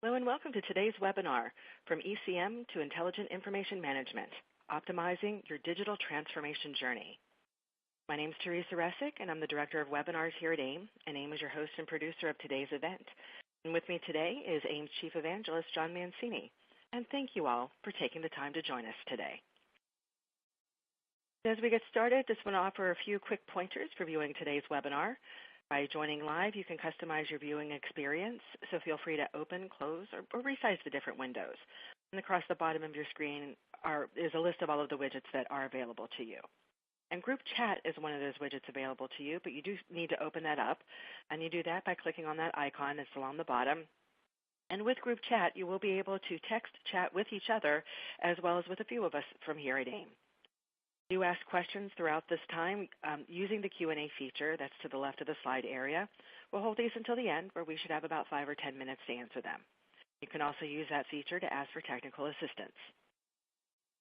Hello and welcome to today's webinar, From ECM to Intelligent Information Management, Optimizing Your Digital Transformation Journey. My name is Teresa Resick, and I'm the Director of Webinars here at AIIM, and AIIM is your host and producer of today's event. And with me today is AIIM's Chief Evangelist, John Mancini. And thank you all for taking the time to join us today. As we get started, just want to offer a few quick pointers for viewing today's webinar. By joining live, you can customize your viewing experience, so feel free to open, close, or resize the different windows. And across the bottom of your screen is a list of all of the widgets that are available to you. And group chat is one of those widgets available to you, but you do need to open that up. And you do that by clicking on that icon that's along the bottom. And with group chat, you will be able to text chat with each other, as well as with a few of us from here at AIIM. Do ask questions throughout this time using the Q&A feature that's to the left of the slide area. We'll hold these until the end, where we should have about 5 or 10 minutes to answer them. You can also use that feature to ask for technical assistance.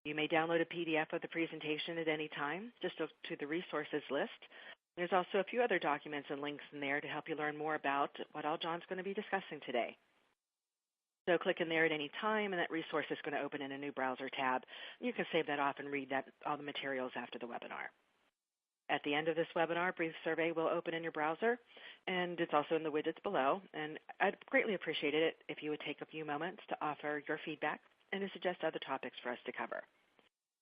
You may download a PDF of the presentation at any time. Just look to the resources list. There's also a few other documents and links in there to help you learn more about what all John's going to be discussing today. So click in there at any time, and that resource is going to open in a new browser tab. You can save that off and read all the materials after the webinar. At the end of this webinar, a brief survey will open in your browser, and it's also in the widgets below. And I'd greatly appreciate it if you would take a few moments to offer your feedback and to suggest other topics for us to cover.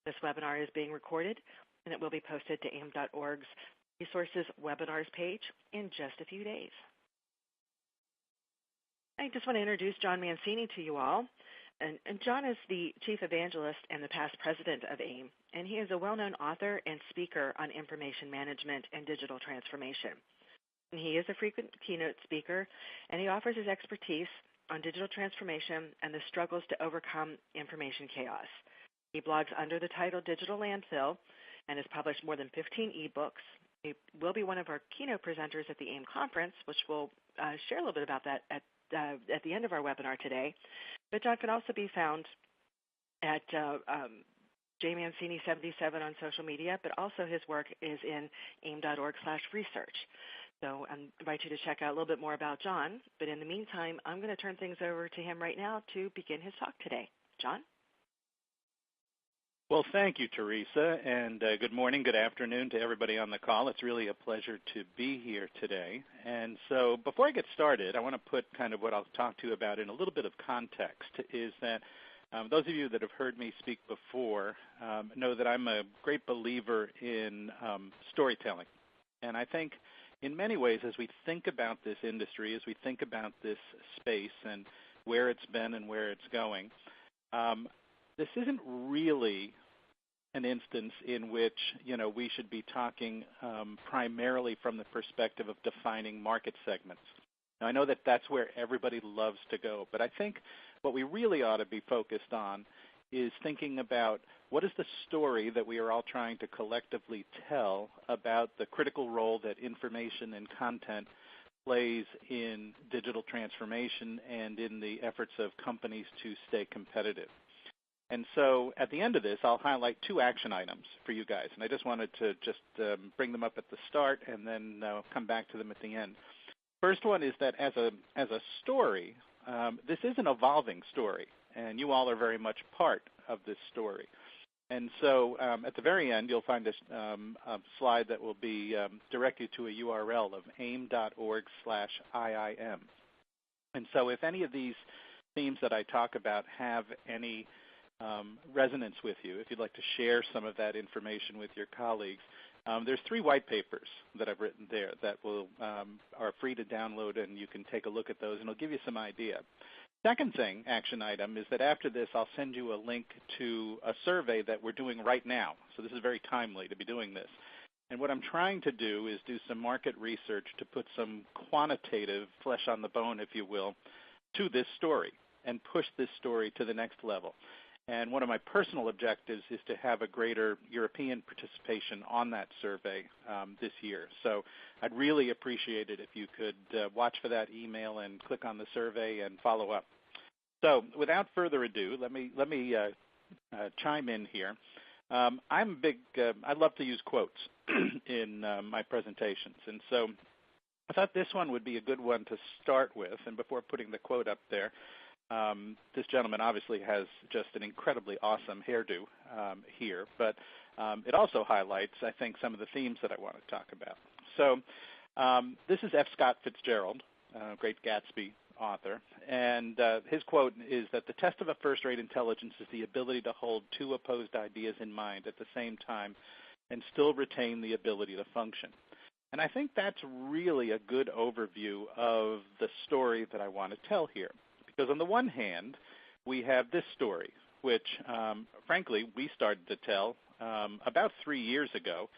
This webinar is being recorded, and it will be posted to AIIM.org's Resources Webinars page in just a few days. I just want to introduce John Mancini to you all. And John is the Chief Evangelist and the past President of AIIM, and he is a well-known author and speaker on information management and digital transformation. And he is a frequent keynote speaker, and he offers his expertise on digital transformation and the struggles to overcome information chaos. He blogs under the title Digital Landfill and has published more than 15 ebooks. He will be one of our keynote presenters at the AIIM conference, which we'll share a little bit about that at the end of our webinar today. But John can also be found at jmancini77 on social media, but also his work is in AIIM.org/research. So I invite you to check out a little bit more about John. But in the meantime, I'm going to turn things over to him right now to begin his talk today. John? Well, thank you, Teresa, and good morning, good afternoon to everybody on the call. It's really a pleasure to be here today. And so before I get started, I want to put kind of what I'll talk to you about in a little bit of context, is that those of you that have heard me speak before know that I'm a great believer in storytelling. And I think in many ways, as we think about this industry, as we think about this space and where it's been and where it's going, this isn't really an instance in which, we should be talking primarily from the perspective of defining market segments. Now, I know that that's where everybody loves to go, but I think what we really ought to be focused on is thinking about what is the story that we are all trying to collectively tell about the critical role that information and content plays in digital transformation and in the efforts of companies to stay competitive. And so at the end of this, I'll highlight 2 action items for you guys. And I just wanted to bring them up at the start and then come back to them at the end. First one is that as a story, this is an evolving story, and you all are very much part of this story. And so at the very end, you'll find a slide that will be direct you to a URL of AIIM.org/IIM. And so if any of these themes that I talk about have any resonance with you, if you'd like to share some of that information with your colleagues, there's 3 white papers that I've written there that are free to download, and you can take a look at those, and it'll give you some idea. Second thing, action item, is that after this, I'll send you a link to a survey that we're doing right now. So this is very timely to be doing this. And what I'm trying to do is do some market research to put some quantitative flesh on the bone, if you will, to this story and push this story to the next level. And one of my personal objectives is to have a greater European participation on that survey this year. So I'd really appreciate it if you could watch for that email and click on the survey and follow up. So without further ado, let me chime in here. I love to use quotes in my presentations. And so I thought this one would be a good one to start with. And before putting the quote up there, This gentleman obviously has just an incredibly awesome hairdo here, but it also highlights, I think, some of the themes that I want to talk about. So this is F. Scott Fitzgerald, great Gatsby author, and his quote is that the test of a first-rate intelligence is the ability to hold two opposed ideas in mind at the same time and still retain the ability to function. And I think that's really a good overview of the story that I want to tell here. Because on the one hand, we have this story, which, frankly, we started to tell about 3 years ago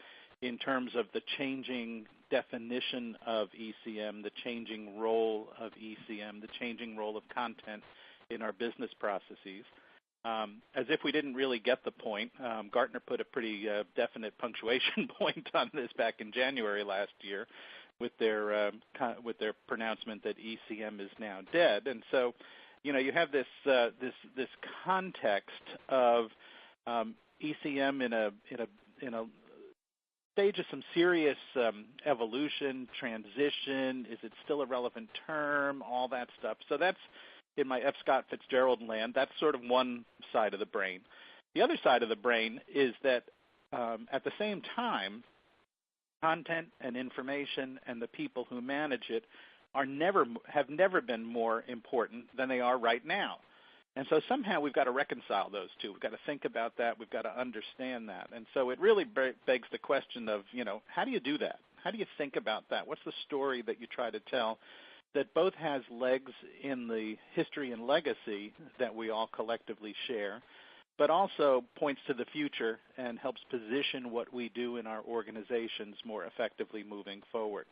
in terms of the changing definition of ECM, the changing role of ECM, the changing role of content in our business processes. As if we didn't really get the point, Gartner put a pretty definite punctuation point on this back in January last year with their pronouncement that ECM is now dead. And so, you have this context of ECM in a stage of some serious evolution, transition. Is it still a relevant term? All that stuff. So that's in my F. Scott Fitzgerald land. That's sort of one side of the brain. The other side of the brain is that at the same time, content and information and the people who manage it have never been more important than they are right now. And so somehow we've got to reconcile those two. We've got to think about that. We've got to understand that. And so it really begs the question of, how do you do that? How do you think about that? What's the story that you try to tell that both has legs in the history and legacy that we all collectively share, but also points to the future and helps position what we do in our organizations more effectively moving forward?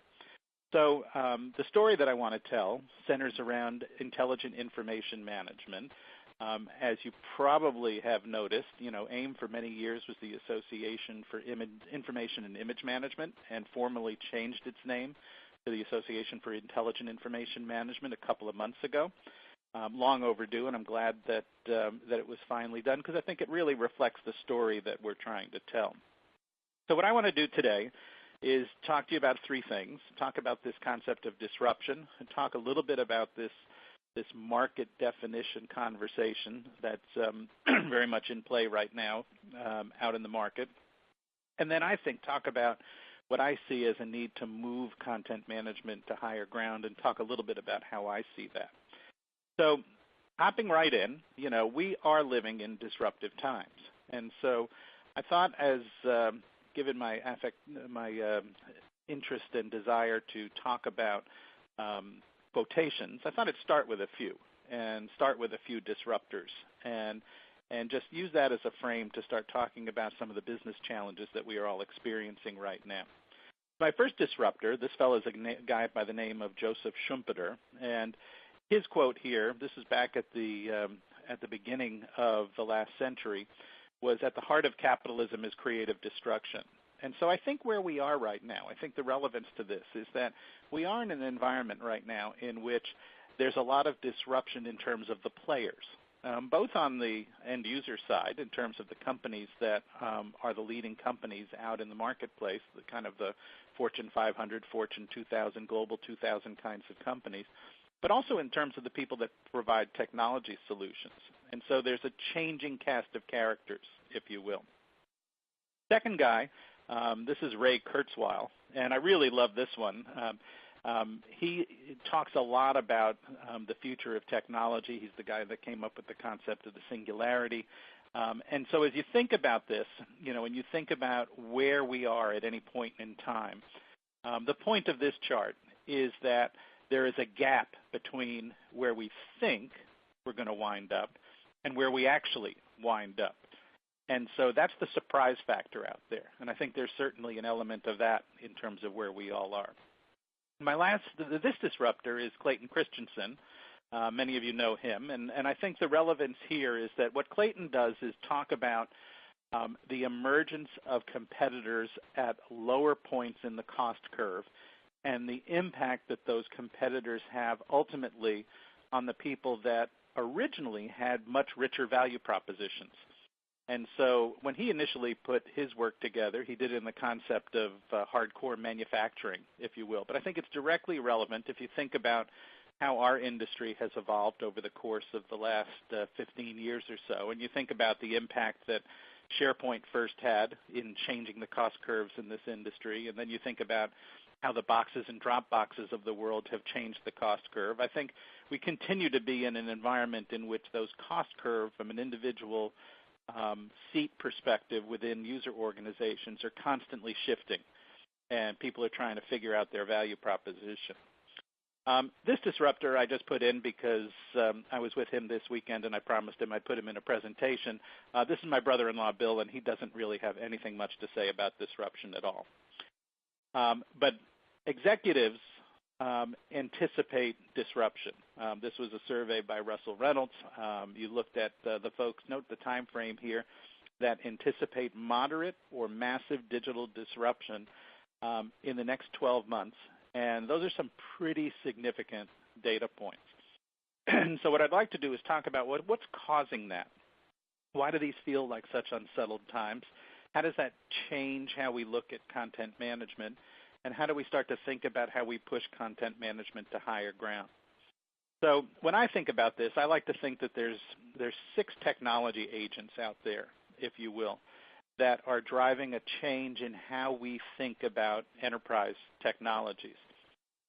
So the story that I want to tell centers around intelligent information management. As you probably have noticed, AIIM for many years was the Association for Information and Image Management and formally changed its name to the Association for Intelligent Information Management a couple of months ago. Long overdue, and I'm glad that it was finally done because I think it really reflects the story that we're trying to tell. So what I want to do today is talk to you about three things. Talk about this concept of disruption, and talk a little bit about this market definition conversation that's very much in play right now out in the market. And then I think talk about what I see as a need to move content management to higher ground and talk a little bit about how I see that. So hopping right in, we are living in disruptive times. And so I thought given my interest and desire to talk about quotations, I thought I'd start with a few disruptors and just use that as a frame to start talking about some of the business challenges that we are all experiencing right now. My first disruptor, this fellow is a guy by the name of Joseph Schumpeter, and his quote here, this is back at the beginning of the last century, was at the heart of capitalism is creative destruction. And so I think where we are right now, I think the relevance to this is that we are in an environment right now in which there's a lot of disruption in terms of the players, both on the end user side in terms of the companies that are the leading companies out in the marketplace, the kind of the Fortune 500, Fortune 2000, Global 2000 kinds of companies, but also in terms of the people that provide technology solutions. And so there's a changing cast of characters, if you will. Second guy, this is Ray Kurzweil, and I really love this one. He talks a lot about the future of technology. He's the guy that came up with the concept of the Singularity. And so as you think about this, when you think about where we are at any point in time, the point of this chart is that there is a gap between where we think we're going to wind up and where we actually wind up. And so that's the surprise factor out there. And I think there's certainly an element of that in terms of where we all are. This disruptor is Clayton Christensen. Many of you know him. And I think the relevance here is that what Clayton does is talk about the emergence of competitors at lower points in the cost curve and the impact that those competitors have ultimately on the people that originally had much richer value propositions. And so when he initially put his work together, he did it in the concept of hardcore manufacturing, if you will. But I think it's directly relevant if you think about how our industry has evolved over the course of the last 15 years or so, and you think about the impact that SharePoint first had in changing the cost curves in this industry, and then you think about how the boxes and drop boxes of the world have changed the cost curve. I think we continue to be in an environment in which those cost curve from an individual seat perspective within user organizations are constantly shifting, and people are trying to figure out their value proposition. This disruptor I just put in because I was with him this weekend and I promised him I'd put him in a presentation. This is my brother-in-law, Bill, and he doesn't really have anything much to say about disruption at all. But executives anticipate disruption. This was a survey by Russell Reynolds. You looked at the folks, note the time frame here, that anticipate moderate or massive digital disruption in the next 12 months. And those are some pretty significant data points. And so what I'd like to do is talk about what's causing that. Why do these feel like such unsettled times? How does that change how we look at content management? And how do we start to think about how we push content management to higher ground? So when I think about this, I like to think that there's 6 technology agents out there, if you will, that are driving a change in how we think about enterprise technologies.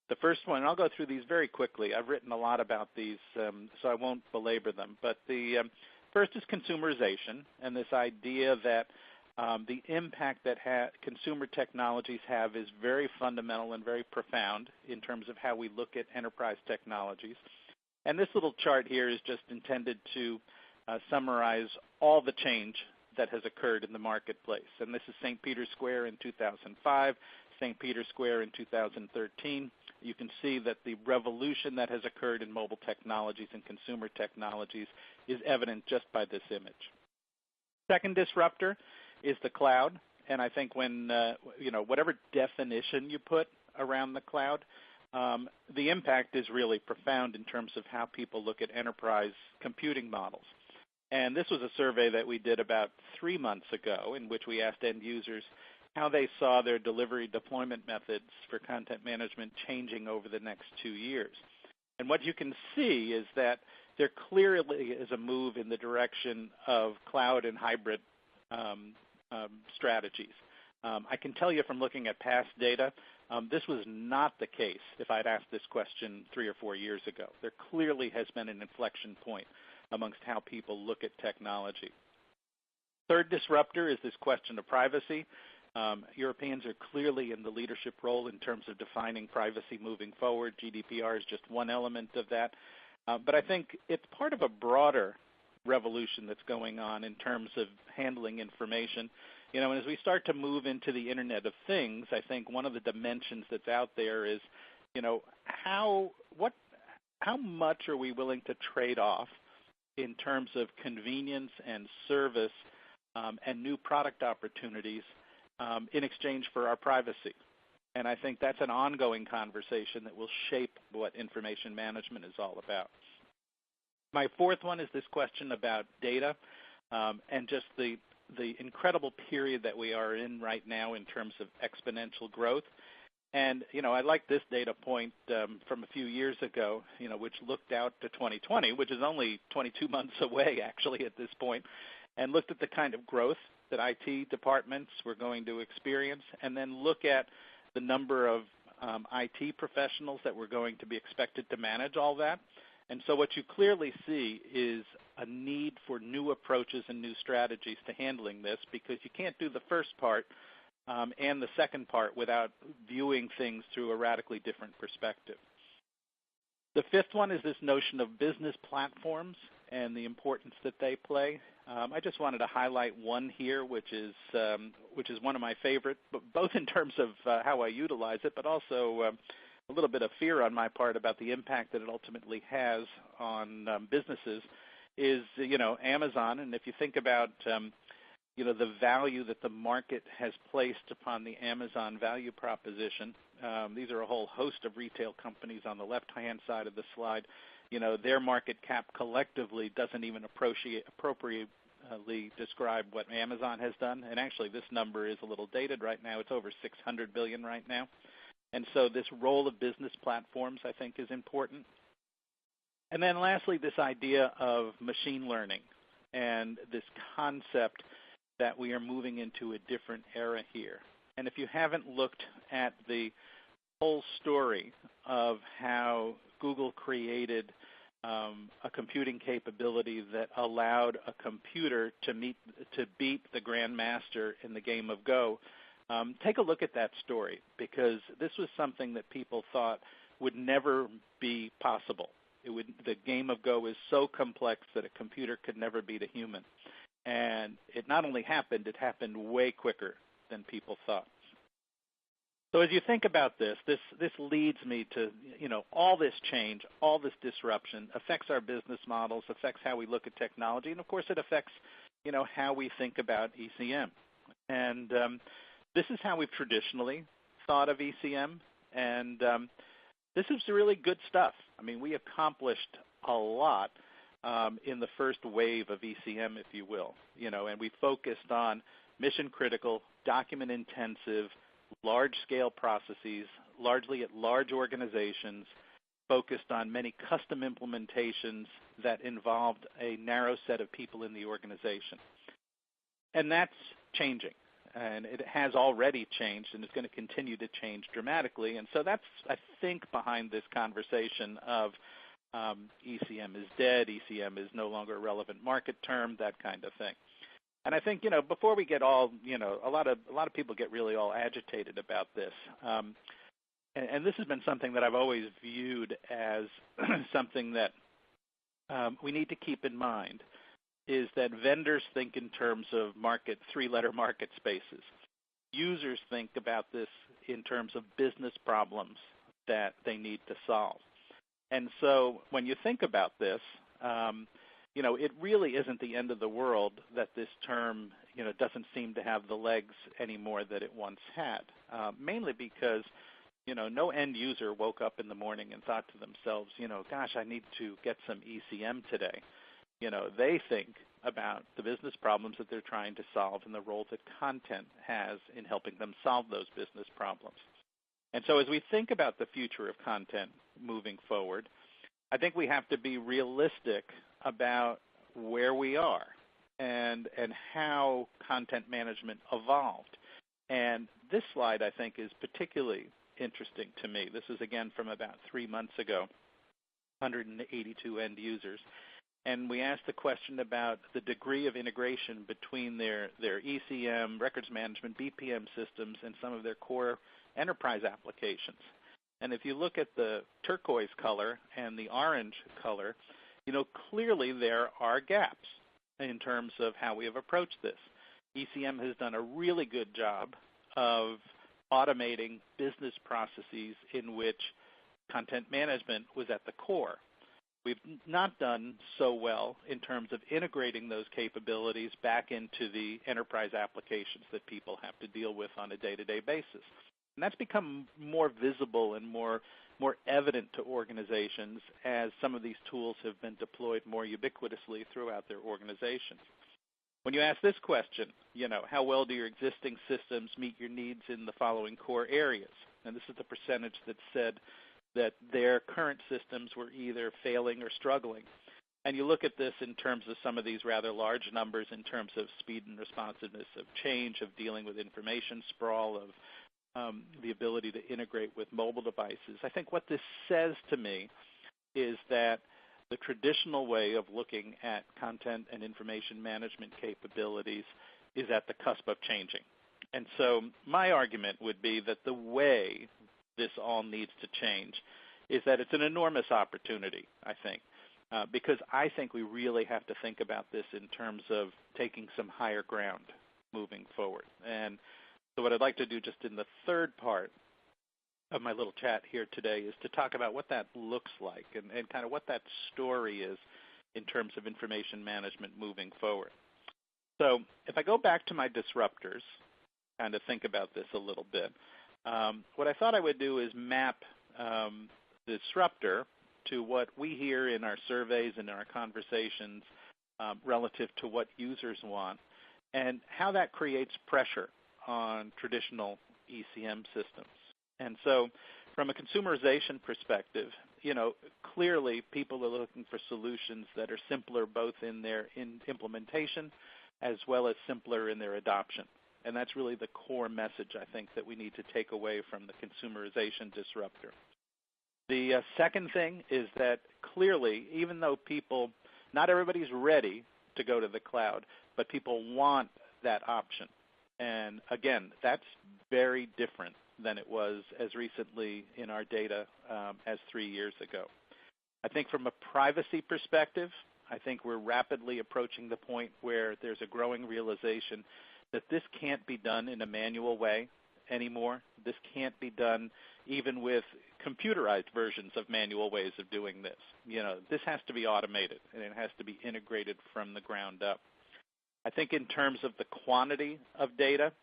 The first one, and I'll go through these very quickly. I've written a lot about these, so I won't belabor them. But the first is consumerization, and this idea that the impact that consumer technologies have is very fundamental and very profound in terms of how we look at enterprise technologies. And this little chart here is just intended to summarize all the change that has occurred in the marketplace. And this is St. Peter's Square in 2005, St. Peter's Square in 2013. You can see that the revolution that has occurred in mobile technologies and consumer technologies is evident just by this image. Second disruptor is the cloud, and I think when, whatever definition you put around the cloud, the impact is really profound in terms of how people look at enterprise computing models. And this was a survey that we did about 3 months ago in which we asked end users how they saw their delivery deployment methods for content management changing over the next 2 years. And what you can see is that there clearly is a move in the direction of cloud and hybrid strategies. I can tell you from looking at past data, this was not the case if I'd asked this question 3 or 4 years ago. There clearly has been an inflection point amongst how people look at technology. Third disruptor is this question of privacy. Europeans are clearly in the leadership role in terms of defining privacy moving forward. GDPR is just one element of that. But I think it's part of a broader revolution that's going on in terms of handling information. And as we start to move into the Internet of Things, I think one of the dimensions that's out there is, how much are we willing to trade off in terms of convenience and service and new product opportunities in exchange for our privacy. And I think that's an ongoing conversation that will shape what information management is all about. My fourth one is this question about data and just the incredible period that we are in right now in terms of exponential growth. And, I like this data point from a few years ago, which looked out to 2020, which is only 22 months away, actually, at this point, and looked at the kind of growth that IT departments were going to experience, and then look at the number of IT professionals that were going to be expected to manage all that. And so what you clearly see is a need for new approaches and new strategies to handling this, because you can't do the first part and the second part without viewing things through a radically different perspective. The fifth one is this notion of business platforms and the importance that they play. I just wanted to highlight one here, which is one of my favorite, but both in terms of how I utilize it, but also a little bit of fear on my part about the impact that it ultimately has on businesses. Is Amazon, and if you think about the value that the market has placed upon the Amazon value proposition. These are a whole host of retail companies on the left-hand side of the slide. Their market cap collectively doesn't even appropriately describe what Amazon has done. And actually, this number is a little dated right now. It's over $600 billion right now. And so this role of business platforms, I think, is important. And then lastly, this idea of machine learning and this concept that we are moving into a different era here. And if you haven't looked at the whole story of how Google created a computing capability that allowed a computer to beat the grandmaster in the game of Go, take a look at that story, because this was something that people thought would never be possible. The game of Go is so complex that a computer could never beat a human. And it not only happened, it happened way quicker than people thought. So as you think about this leads me to, all this change, all this disruption affects our business models, affects how we look at technology, and of course it affects, how we think about ECM. And this is how we've traditionally thought of ECM, and this is really good stuff. I mean, we accomplished a lot in the first wave of ECM, if you will, and we focused on mission-critical, document-intensive, large-scale processes, largely at large organizations, focused on many custom implementations that involved a narrow set of people in the organization. And that's changing, and it has already changed, and it's going to continue to change dramatically. And so that's, I think, behind this conversation of ECM is dead, ECM is no longer a relevant market term, that kind of thing. And I think, before we get all, a lot of people get really all agitated about this. And this has been something that I've always viewed as something that we need to keep in mind, is that vendors think in terms of three-letter market spaces. Users think about this in terms of business problems that they need to solve. And so when you think about this, it really isn't the end of the world that this term, doesn't seem to have the legs anymore that it once had, mainly because, no end user woke up in the morning and thought to themselves, gosh, I need to get some ECM today. They think about the business problems that they're trying to solve and the role that content has in helping them solve those business problems. And so as we think about the future of content moving forward, I think we have to be realistic about where we are and how content management evolved. And this slide, I think, is particularly interesting to me. This is, again, from about 3 months ago, 182 end users. And we asked the question about the degree of integration between their ECM, records management, BPM systems, and some of their core enterprise applications. And if you look at the turquoise color and the orange color, clearly there are gaps in terms of how we have approached this. ECM has done a really good job of automating business processes in which content management was at the core. We've not done so well in terms of integrating those capabilities back into the enterprise applications that people have to deal with on a day-to-day basis. And that's become more visible and more evident to organizations as some of these tools have been deployed more ubiquitously throughout their organizations. When you ask this question, how well do your existing systems meet your needs in the following core areas? And this is the percentage that said that their current systems were either failing or struggling. And you look at this in terms of some of these rather large numbers in terms of speed and responsiveness of change, of dealing with information sprawl, of the ability to integrate with mobile devices. I think what this says to me is that the traditional way of looking at content and information management capabilities is at the cusp of changing. And so my argument would be that the way this all needs to change is that it's an enormous opportunity, I think, because I think we really have to think about this in terms of taking some higher ground moving forward. And so what I'd like to do just in the third part of my little chat here today is to talk about what that looks like and kind of what that story is in terms of information management moving forward. So if I go back to my disruptors, kind of think about this a little bit, what I thought I would do is map the disruptor to what we hear in our surveys and our conversations relative to what users want and how that creates pressure on traditional ECM systems. And so From a consumerization perspective, clearly people are looking for solutions that are simpler both in their implementation as well as simpler in their adoption. And that's really the core message, I think, that we need to take away from the consumerization disruptor. The second thing is that clearly, even though not everybody's ready to go to the cloud, but people want that option. And again, that's very different than it was as recently in our data as 3 years ago. I think from a privacy perspective, I think we're rapidly approaching the point where there's a growing realization that this can't be done in a manual way anymore. This can't be done even with computerized versions of manual ways of doing this. This has to be automated, and it has to be integrated from the ground up. I think in terms of the quantity of data,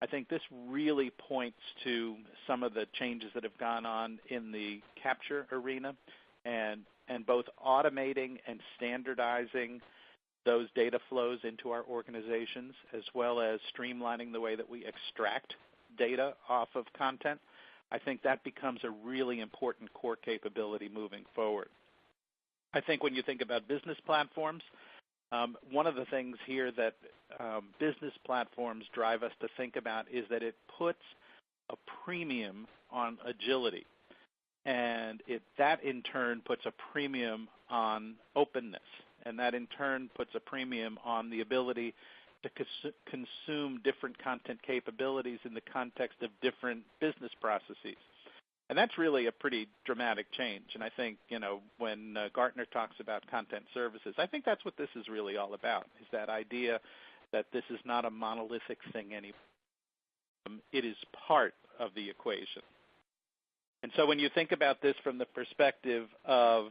I think this really points to some of the changes that have gone on in the capture arena and both automating and standardizing those data flows into our organizations, as well as streamlining the way that we extract data off of content. I think that becomes a really important core capability moving forward. I think when you think about business platforms, one of the things here that business platforms drive us to think about is that it puts a premium on agility. And that in turn puts a premium on openness. And that in turn puts a premium on the ability to consume different content capabilities in the context of different business processes. And that's really a pretty dramatic change. And I think, when Gartner talks about content services, I think that's what this is really all about, is that idea that this is not a monolithic thing anymore. It is part of the equation. And so when you think about this from the perspective of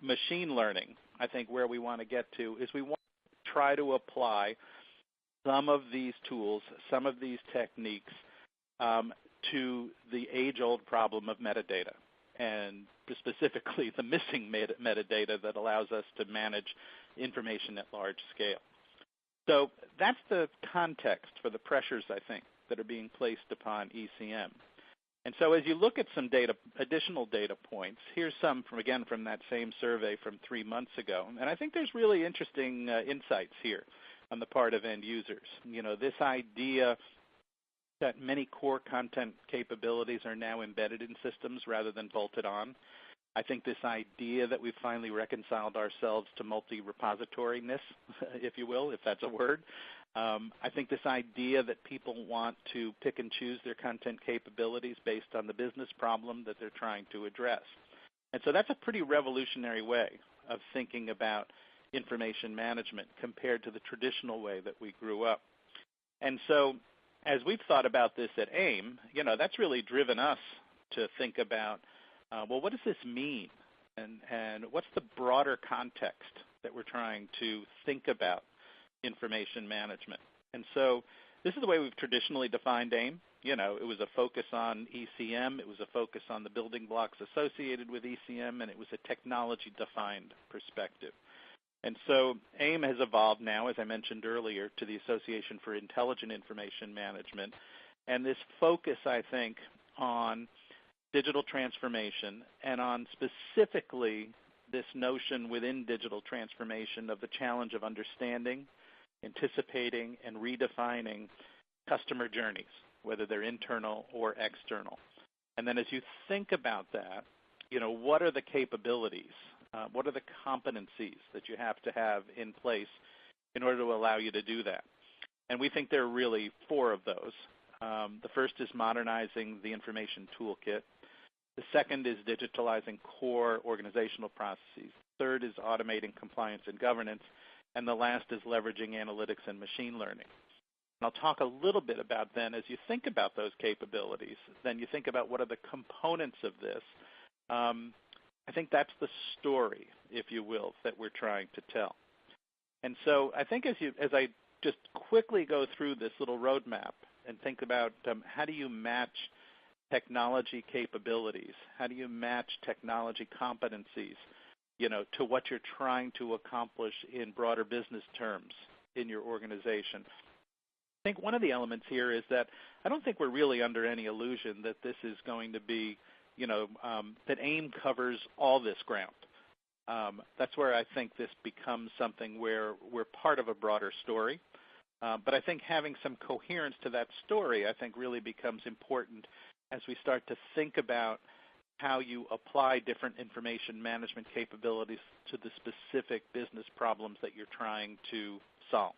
machine learning, I think where we want to get to is we want to try to apply some of these tools, some of these techniques to the age-old problem of metadata, and specifically the missing metadata that allows us to manage information at large scale. So that's the context for the pressures, I think, that are being placed upon ECM. And so as you look at some additional data points, here's some from that same survey from 3 months ago. And I think there's really interesting insights here on the part of end users. This idea that many core content capabilities are now embedded in systems rather than bolted on. I think this idea that we've finally reconciled ourselves to multi-repositoriness, if you will, if that's a word. I think this idea that people want to pick and choose their content capabilities based on the business problem that they're trying to address. And so that's a pretty revolutionary way of thinking about information management compared to the traditional way that we grew up. And so as we've thought about this at AIIM, that's really driven us to think about, what does this mean? And what's the broader context that we're trying to think about information management? And so this is the way we've traditionally defined AIIM. It was a focus on ECM, it was a focus on the building blocks associated with ECM, and it was a technology-defined perspective. And so AIIM has evolved now, as I mentioned earlier, to the Association for Intelligent Information Management. And this focus, I think, on digital transformation and on specifically this notion within digital transformation of the challenge of understanding, anticipating, and redefining customer journeys, whether they're internal or external. And then as you think about that, what are the capabilities? What are the competencies that you have to have in place in order to allow you to do that? And we think there are really 4 of those. The first is modernizing the information toolkit. The second is digitalizing core organizational processes. The third is automating compliance and governance. And the last is leveraging analytics and machine learning. And I'll talk a little bit about then, as you think about those capabilities, then you think about what are the components of this. I think that's the story, if you will, that we're trying to tell. And so I think as I just quickly go through this little roadmap and think about how do you match technology capabilities, how do you match technology competencies, to what you're trying to accomplish in broader business terms in your organization. I think one of the elements here is that I don't think we're really under any illusion that this is going to be that AIM covers all this ground. That's where I think this becomes something where we're part of a broader story. But I think having some coherence to that story, I think, really becomes important as we start to think about how you apply different information management capabilities to the specific business problems that you're trying to solve.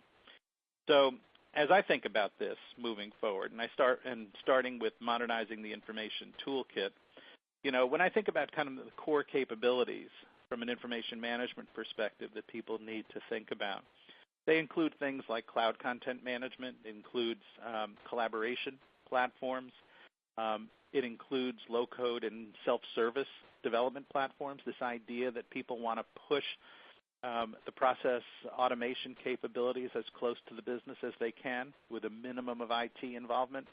So as I think about this moving forward, and starting with modernizing the information toolkit, when I think about kind of the core capabilities from an information management perspective that people need to think about, they include things like cloud content management. It includes collaboration platforms. It includes low-code and self-service development platforms, this idea that people want to push the process automation capabilities as close to the business as they can with a minimum of IT involvement.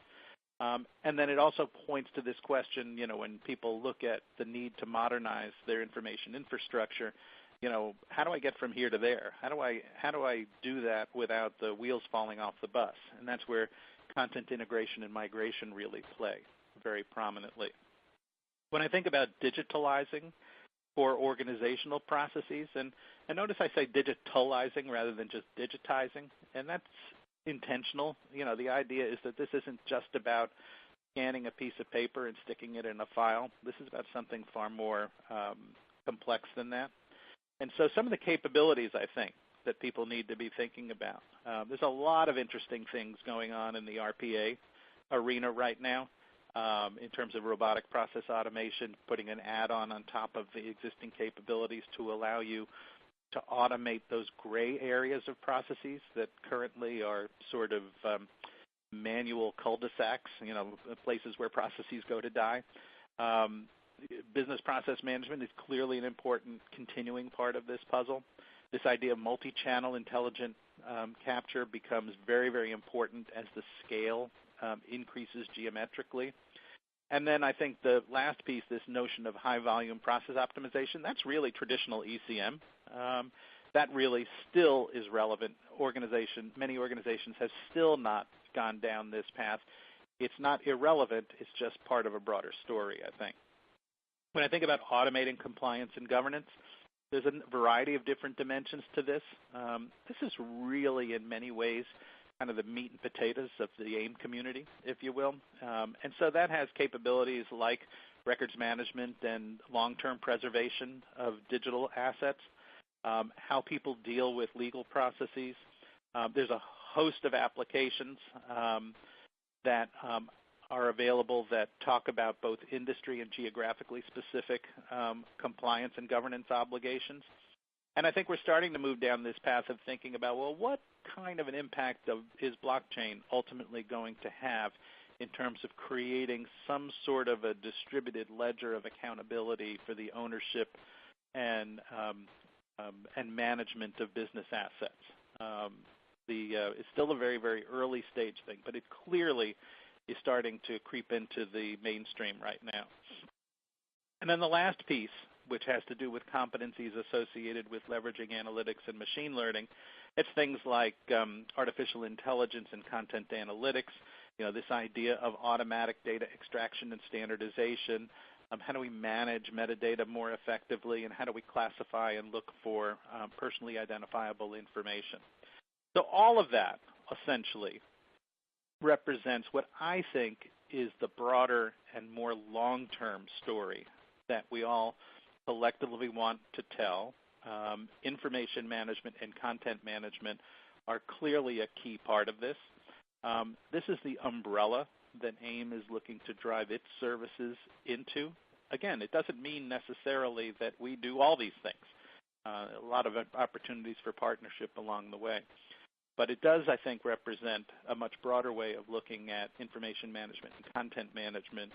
And then it also points to this question, when people look at the need to modernize their information infrastructure, how do I get from here to there? How do I do that without the wheels falling off the bus? And that's where content integration and migration really play very prominently. When I think about digitalizing for organizational processes, and notice I say digitalizing rather than just digitizing, and that's intentional. The idea is that this isn't just about scanning a piece of paper and sticking it in a file. This is about something far more complex than that. And so some of the capabilities, I think, that people need to be thinking about. There's a lot of interesting things going on in the RPA arena right now in terms of robotic process automation, putting an add-on on top of the existing capabilities to allow you to automate those gray areas of processes that currently are sort of manual cul-de-sacs, places where processes go to die. Business process management is clearly an important continuing part of this puzzle. This idea of multi-channel intelligent capture becomes very, very important as the scale increases geometrically. And then I think the last piece, this notion of high-volume process optimization, that's really traditional ECM. That really still is relevant. Many organizations have still not gone down this path. It's not irrelevant. It's just part of a broader story, I think. When I think about automating compliance and governance, there's a variety of different dimensions to this. This is really, in many ways, kind of the meat and potatoes of the AIM community, if you will. And so that has capabilities like records management and long-term preservation of digital assets, how people deal with legal processes. There's a host of applications that are available that talk about both industry and geographically specific compliance and governance obligations. And I think we're starting to move down this path of thinking about, well, what kind of an impact is blockchain ultimately going to have in terms of creating some sort of a distributed ledger of accountability for the ownership and management of business assets. It's still a very, very early stage thing, but it clearly is starting to creep into the mainstream right now. And then the last piece, which has to do with competencies associated with leveraging analytics and machine learning, it's things like artificial intelligence and content analytics, this idea of automatic data extraction and standardization. How do we manage metadata more effectively, and how do we classify and look for personally identifiable information? So all of that, essentially, represents what I think is the broader and more long-term story that we all collectively want to tell. Information management and content management are clearly a key part of this. This is the umbrella that AIM is looking to drive its services into. Again, it doesn't mean necessarily that we do all these things. A lot of opportunities for partnership along the way. But it does, I think, represent a much broader way of looking at information management and content management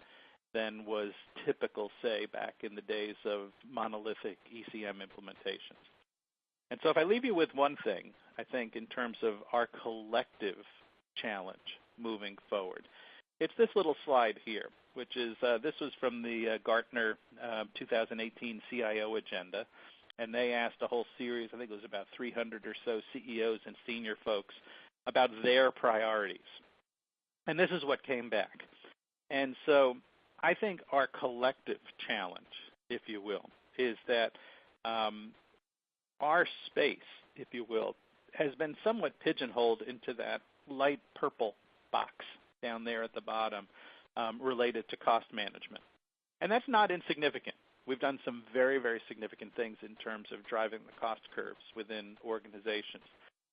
than was typical, say, back in the days of monolithic ECM implementations. And so if I leave you with one thing, I think in terms of our collective challenge moving forward, it's this little slide here, which is, this was from the Gartner 2018 CIO agenda. And they asked a whole series, I think it was about 300 or so CEOs and senior folks, about their priorities. And this is what came back. And so I think our collective challenge, if you will, is that our space, if you will, has been somewhat pigeonholed into that light purple box down there at the bottom related to cost management. And that's not insignificant. We've done some very, very significant things in terms of driving the cost curves within organizations.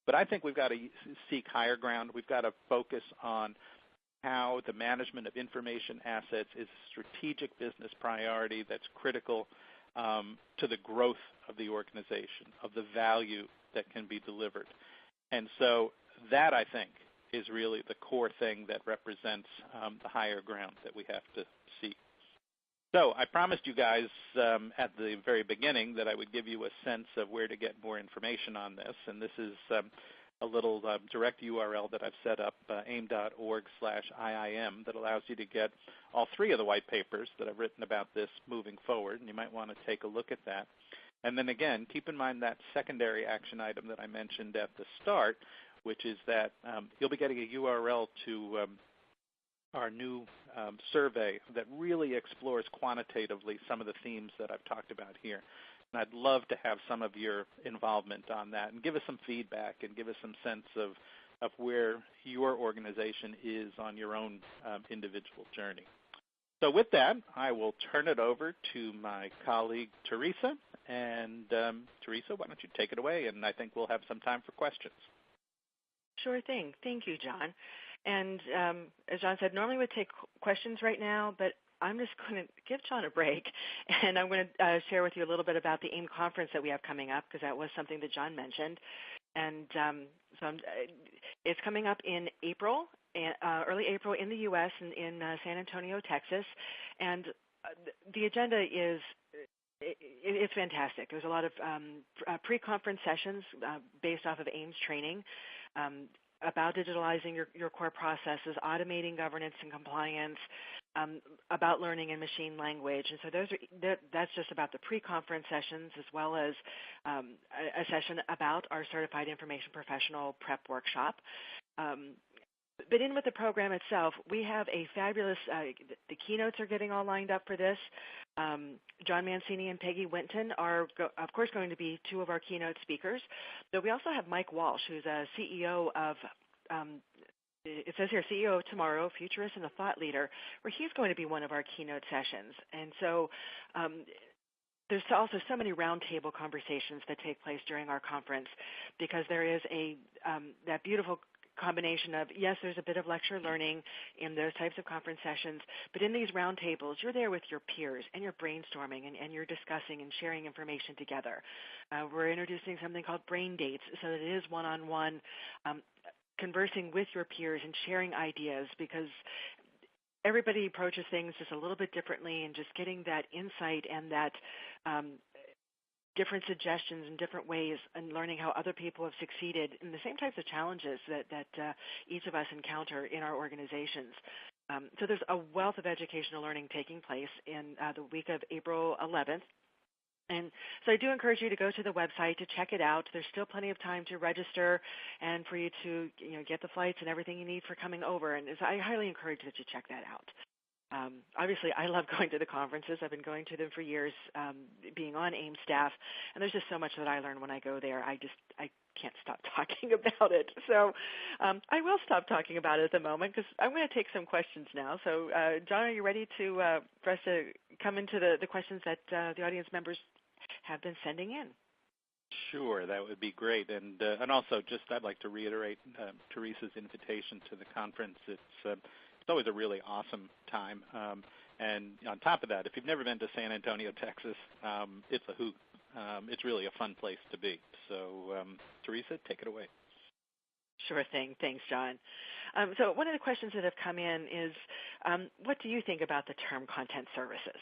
But I think we've got to seek higher ground. We've got to focus on how the management of information assets is a strategic business priority that's critical to the growth of the organization, of the value that can be delivered. And so that, I think, is really the core thing that represents the higher ground that we have to seek. So I promised you guys at the very beginning that I would give you a sense of where to get more information on this, and this is a little direct URL that I've set up, aim.org/IIM, that allows you to get all three of the white papers that I've written about this moving forward, and you might want to take a look at that. And then again, keep in mind that secondary action item that I mentioned at the start, which is that you'll be getting a URL to our new survey that really explores quantitatively some of the themes that I've talked about here. And I'd love to have some of your involvement on that and give us some feedback and give us some sense of where your organization is on your own individual journey. So with that, I will turn it over to my colleague, Teresa. And Teresa, why don't you take it away? And I think we'll have some time for questions. Sure thing. Thank you, John. And as John said, normally we'd take questions right now, but I'm just going to give John a break, and I'm going to share with you a little bit about the AIM conference that we have coming up, because that was something that John mentioned. And it's coming up in April, early April in the U.S. in San Antonio, Texas. And the agenda is it's fantastic. There's a lot of pre-conference sessions based off of AIM's training about digitalizing your core processes, automating governance and compliance, about learning and machine language. And so that's just about the pre-conference sessions, as well as a session about our Certified Information Professional Prep Workshop. But in with the program itself, we have a fabulous, the keynotes are getting all lined up for this. John Mancini and Peggy Winton are, of course, going to be two of our keynote speakers. But we also have Mike Walsh, who's a CEO of, it says here, CEO of Tomorrow, Futurist and a Thought Leader, where he's going to be one of our keynote sessions. And so there's also so many roundtable conversations that take place during our conference, because there is that beautiful combination of, yes, there's a bit of lecture learning in those types of conference sessions, but in these roundtables, you're there with your peers and you're brainstorming and you're discussing and sharing information together. We're introducing something called brain dates, so that it is one-on-one conversing with your peers and sharing ideas, because everybody approaches things just a little bit differently, and just getting that insight and that different suggestions in different ways, and learning how other people have succeeded in the same types of challenges that each of us encounter in our organizations. So there's a wealth of educational learning taking place in the week of April 11th. And so I do encourage you to go to the website to check it out. There's still plenty of time to register and for you to get the flights and everything you need for coming over. And I highly encourage that you check that out. Obviously, I love going to the conferences. I've been going to them for years, being on AIM staff, and there's just so much that I learn when I go there. I can't stop talking about it. So I will stop talking about it at the moment, because I'm going to take some questions now. So, John, are you ready for us to come into the questions that the audience members have been sending in? Sure, that would be great. And also, I'd like to reiterate Teresa's invitation to the conference. It's always a really awesome time. And on top of that, if you've never been to San Antonio, Texas, it's a hoot. It's really a fun place to be. So, Teresa, take it away. Sure thing. Thanks, John. So one of the questions that have come in is, what do you think about the term content services?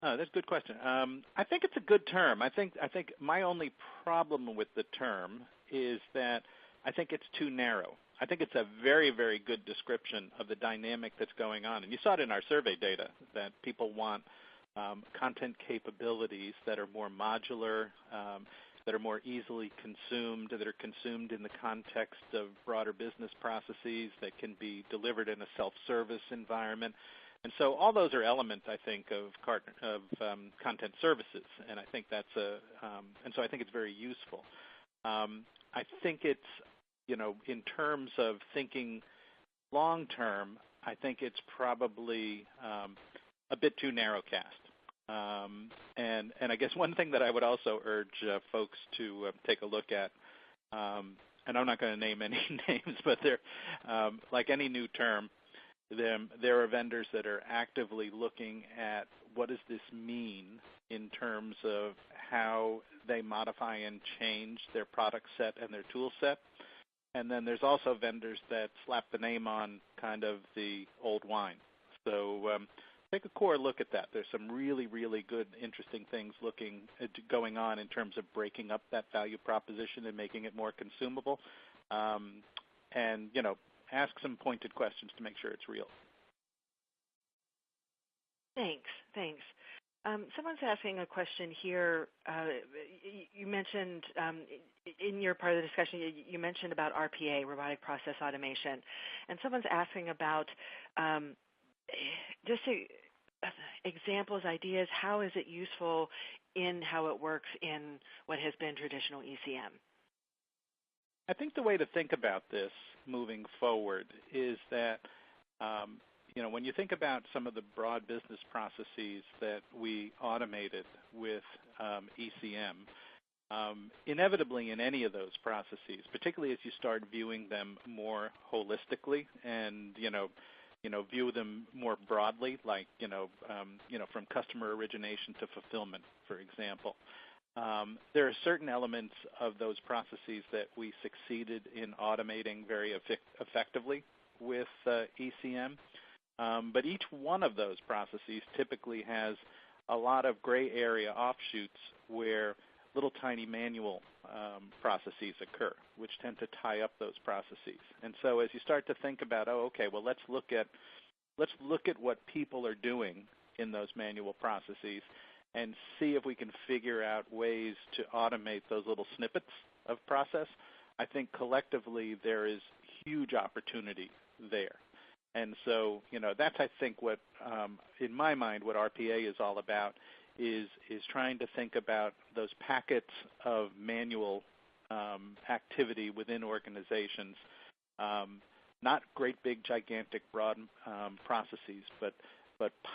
That's a good question. I think it's a good term. I think my only problem with the term is that I think it's too narrow. I think it's a very, very good description of the dynamic that's going on. And you saw it in our survey data that people want content capabilities that are more modular, that are more easily consumed, that are consumed in the context of broader business processes, that can be delivered in a self-service environment. And so all those are elements, I think, of content services, and I think that's and so I think it's very useful. I think it's, in terms of thinking long term, I think it's probably a bit too narrowcast. And I guess one thing that I would also urge folks to take a look at, and I'm not going to name any names, but they're like any new term. There are vendors that are actively looking at what does this mean in terms of how they modify and change their product set and their tool set. And then there's also vendors that slap the name on kind of the old wine. So take a core look at that. There's some really, really good, interesting things going on in terms of breaking up that value proposition and making it more consumable. And, ask some pointed questions to make sure it's real. Thanks. Someone's asking a question here. You mentioned in your part of the discussion, you mentioned about RPA, robotic process automation, and someone's asking about just examples, ideas. How is it useful in how it works in what has been traditional ECM? I think the way to think about this moving forward is that, when you think about some of the broad business processes that we automated with ECM, inevitably in any of those processes, particularly as you start viewing them more holistically and, view them more broadly, like, from customer origination to fulfillment, for example. There are certain elements of those processes that we succeeded in automating very effectively with ECM, but each one of those processes typically has a lot of gray area offshoots where little tiny manual processes occur, which tend to tie up those processes. And so as you start to think about, let's look at what people are doing in those manual processes and see if we can figure out ways to automate those little snippets of process. I think collectively there is huge opportunity there. And so, that's, I think, what, in my mind, what RPA is all about is trying to think about those packets of manual activity within organizations, not great big, gigantic, broad processes, but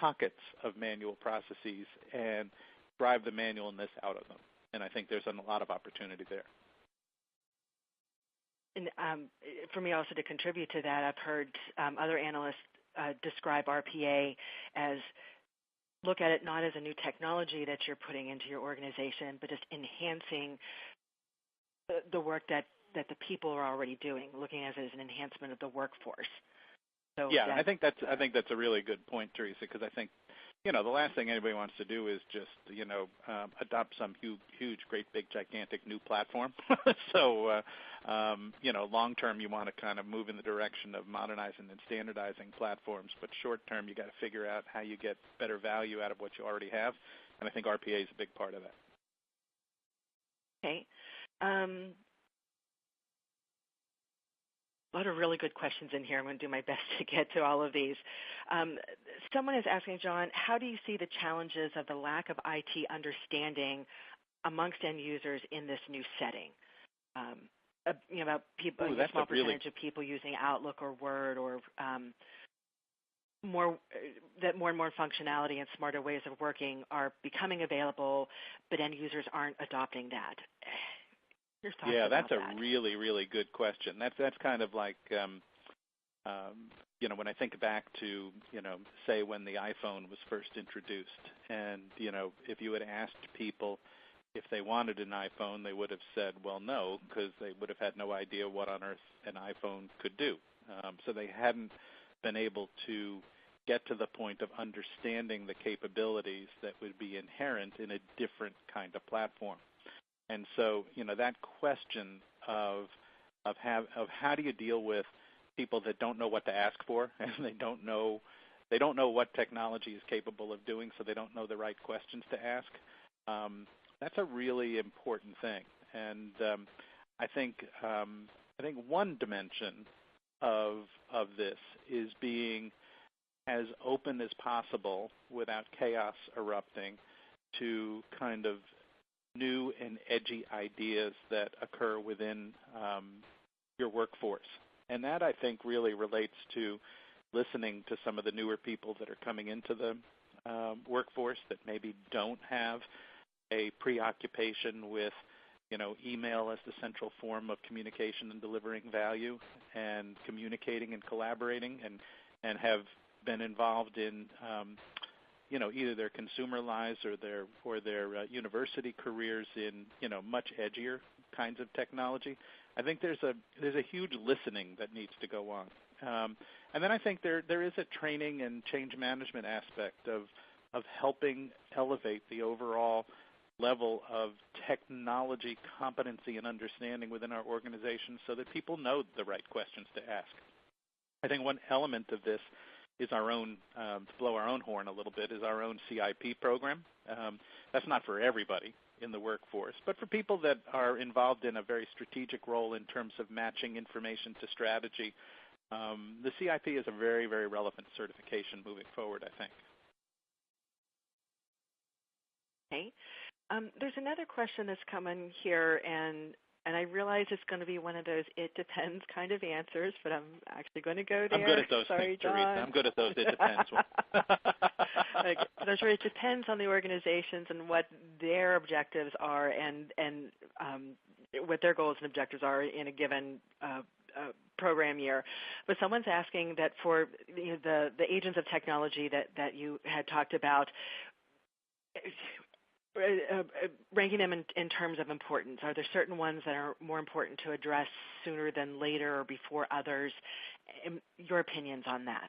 pockets of manual processes and drive the manualness out of them. And I think there's a lot of opportunity there. And for me also to contribute to that, I've heard other analysts describe RPA as look at it not as a new technology that you're putting into your organization, but just enhancing the work that the people are already doing, looking at it as an enhancement of the workforce. So yeah, I think that's a really good point, Teresa, because I think the last thing anybody wants to do is just adopt some huge, great, big, gigantic new platform. So long term you want to kind of move in the direction of modernizing and standardizing platforms, but short term you got to figure out how you get better value out of what you already have, and I think RPA is a big part of that. Okay. A lot of really good questions in here. I'm going to do my best to get to all of these. Someone is asking, John, how do you see the challenges of the lack of IT understanding amongst end users in this new setting? About people, a small percentage of people using Outlook or Word or more and more functionality and smarter ways of working are becoming available, but end users aren't adopting that. Yeah, that's a really, really good question. That's kind of like, when I think back to, say when the iPhone was first introduced, and, if you had asked people if they wanted an iPhone, they would have said, well, no, because they would have had no idea what on earth an iPhone could do. So they hadn't been able to get to the point of understanding the capabilities that would be inherent in a different kind of platform. And so, that question of how do you deal with people that don't know what to ask for, and they don't know what technology is capable of doing, so they don't know the right questions to ask. That's a really important thing. And I think one dimension of this is being as open as possible without chaos erupting to kind of new and edgy ideas that occur within your workforce. And that, I think, really relates to listening to some of the newer people that are coming into the workforce that maybe don't have a preoccupation with, email as the central form of communication and delivering value and communicating and collaborating, and have been involved in either their consumer lives or their university careers in much edgier kinds of technology. I think there's a huge listening that needs to go on, and then I think there is a training and change management aspect of helping elevate the overall level of technology competency and understanding within our organizations so that people know the right questions to ask. I think one element of this is our own, to blow our own horn a little bit, is our own CIP program. That's not for everybody in the workforce, but for people that are involved in a very strategic role in terms of matching information to strategy. The CIP is a very, very relevant certification moving forward, I think. Okay. There's another question that's come in here, and I realize it's going to be one of those it depends kind of answers, but I'm actually going to go there. I'm good at those things, John. Teresa. I'm good at those it depends ones. Those are, it depends on the organizations and what their objectives are and what their goals and objectives are in a given program year. But someone's asking that for the agents of technology that you had talked about, ranking them in terms of importance. Are there certain ones that are more important to address sooner than later or before others? Your opinions on that?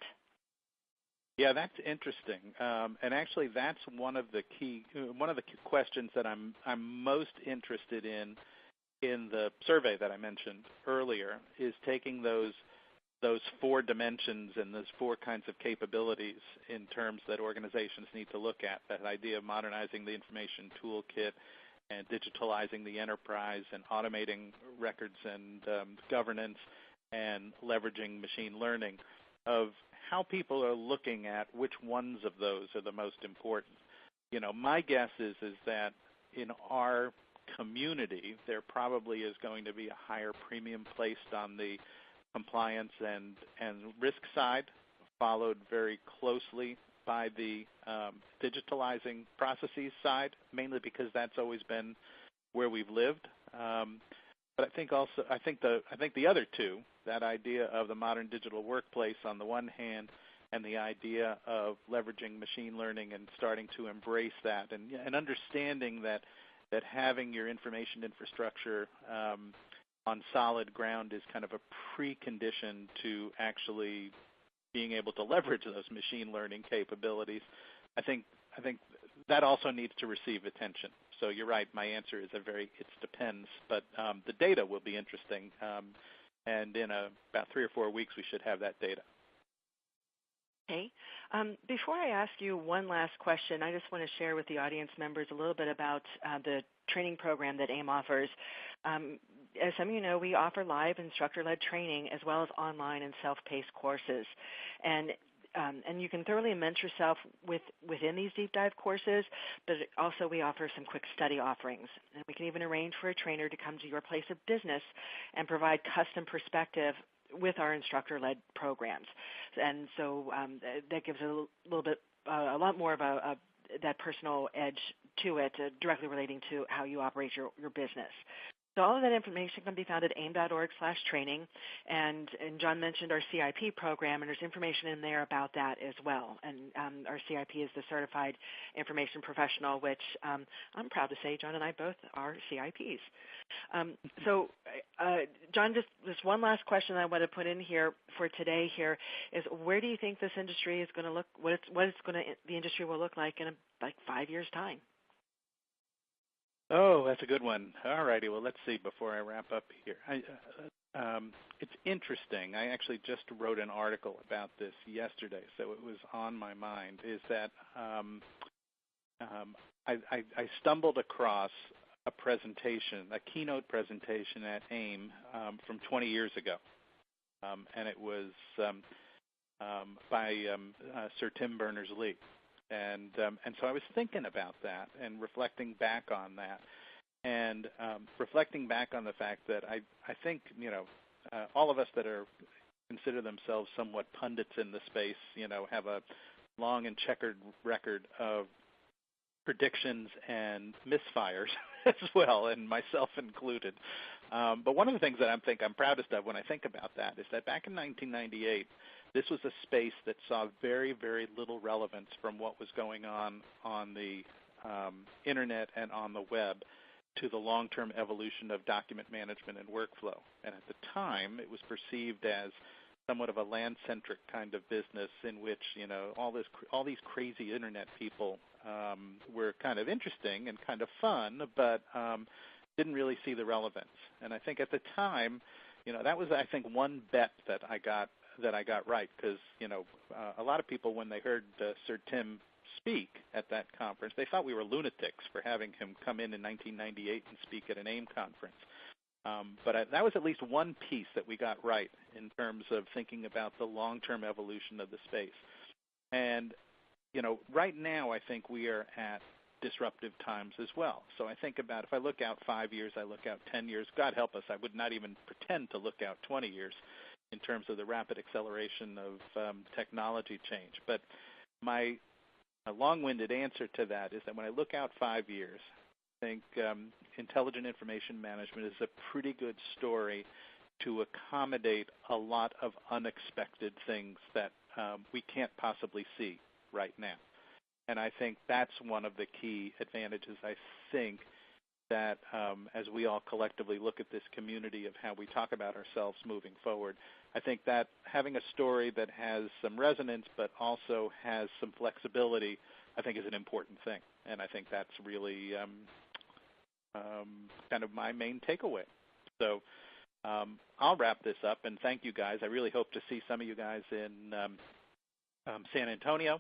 Yeah, that's interesting, and actually, that's one of the key questions that I'm most interested in the survey that I mentioned earlier. Is taking those 4 dimensions and those 4 kinds of capabilities in terms that organizations need to look at, that idea of modernizing the information toolkit and digitalizing the enterprise and automating records and governance and leveraging machine learning, of how people are looking at which ones of those are the most important. My guess is that in our community, there probably is going to be a higher premium placed on the compliance and risk side, followed very closely by the digitalizing processes side, mainly because that's always been where we've lived. But I think the other 2, that idea of the modern digital workplace on the one hand, and the idea of leveraging machine learning and starting to embrace that, and understanding that having your information infrastructure on solid ground is kind of a precondition to actually being able to leverage those machine learning capabilities. I think that also needs to receive attention. So you're right, my answer is it depends, but the data will be interesting, and in about 3 or 4 weeks we should have that data. Okay. Before I ask you one last question, I just want to share with the audience members a little bit about the training program that AIIM offers. As some of you know, we offer live instructor-led training as well as online and self-paced courses. And you can thoroughly immerse yourself within these deep dive courses, but also we offer some quick study offerings. And we can even arrange for a trainer to come to your place of business and provide custom perspective with our instructor-led programs. And so that gives a lot more of that personal edge to it, directly relating to how you operate your business. So all of that information can be found at aim.org/training, and John mentioned our CIP program, and there's information in there about that as well. And our CIP is the Certified Information Professional, which I'm proud to say John and I both are CIPs. So John, just one last question I want to put in here for today here is, where do you think this industry is going to look, the industry will look like in like 5 years' time? Oh, that's a good one. All righty. Well, let's see before I wrap up here. It's interesting. I actually just wrote an article about this yesterday, so it was on my mind, is that I stumbled across a presentation, a keynote presentation at AIIM from 20 years ago. And it was by Sir Tim Berners-Lee. And so I was thinking about that and reflecting back on that, and reflecting back on the fact that I think, all of us that consider themselves somewhat pundits in the space, have a long and checkered record of predictions and misfires as well, and myself included. But one of the things that I'm proudest of when I think about that is that back in 1998, this was a space that saw very, very little relevance from what was going on the internet and on the web to the long-term evolution of document management and workflow. And at the time, it was perceived as somewhat of a land-centric kind of business in which, all these crazy internet people were kind of interesting and kind of fun, but didn't really see the relevance. And I think at the time, that was, I think, one bet that I got right, because a lot of people, when they heard Sir Tim speak at that conference, they thought we were lunatics for having him come in 1998 and speak at an AIIM conference. But that was at least one piece that we got right in terms of thinking about the long-term evolution of the space. And right now I think we are at disruptive times as well. So I think about, if I look out 5 years, I look out 10 years, God help us, I would not even pretend to look out 20 years in terms of the rapid acceleration of technology change. But my long-winded answer to that is that when I look out 5 years, I think intelligent information management is a pretty good story to accommodate a lot of unexpected things that we can't possibly see right now. And I think that's one of the key advantages, I think, that as we all collectively look at this community of how we talk about ourselves moving forward, I think that having a story that has some resonance but also has some flexibility, I think, is an important thing. And I think that's really kind of my main takeaway. So I'll wrap this up, and thank you guys. I really hope to see some of you guys in San Antonio.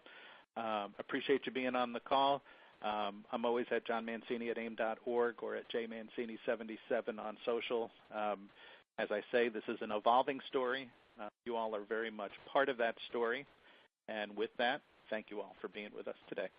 Appreciate you being on the call. I'm always at johnmancini@aim.org or at jmancini77 on social. As I say, this is an evolving story. You all are very much part of that story. And with that, thank you all for being with us today.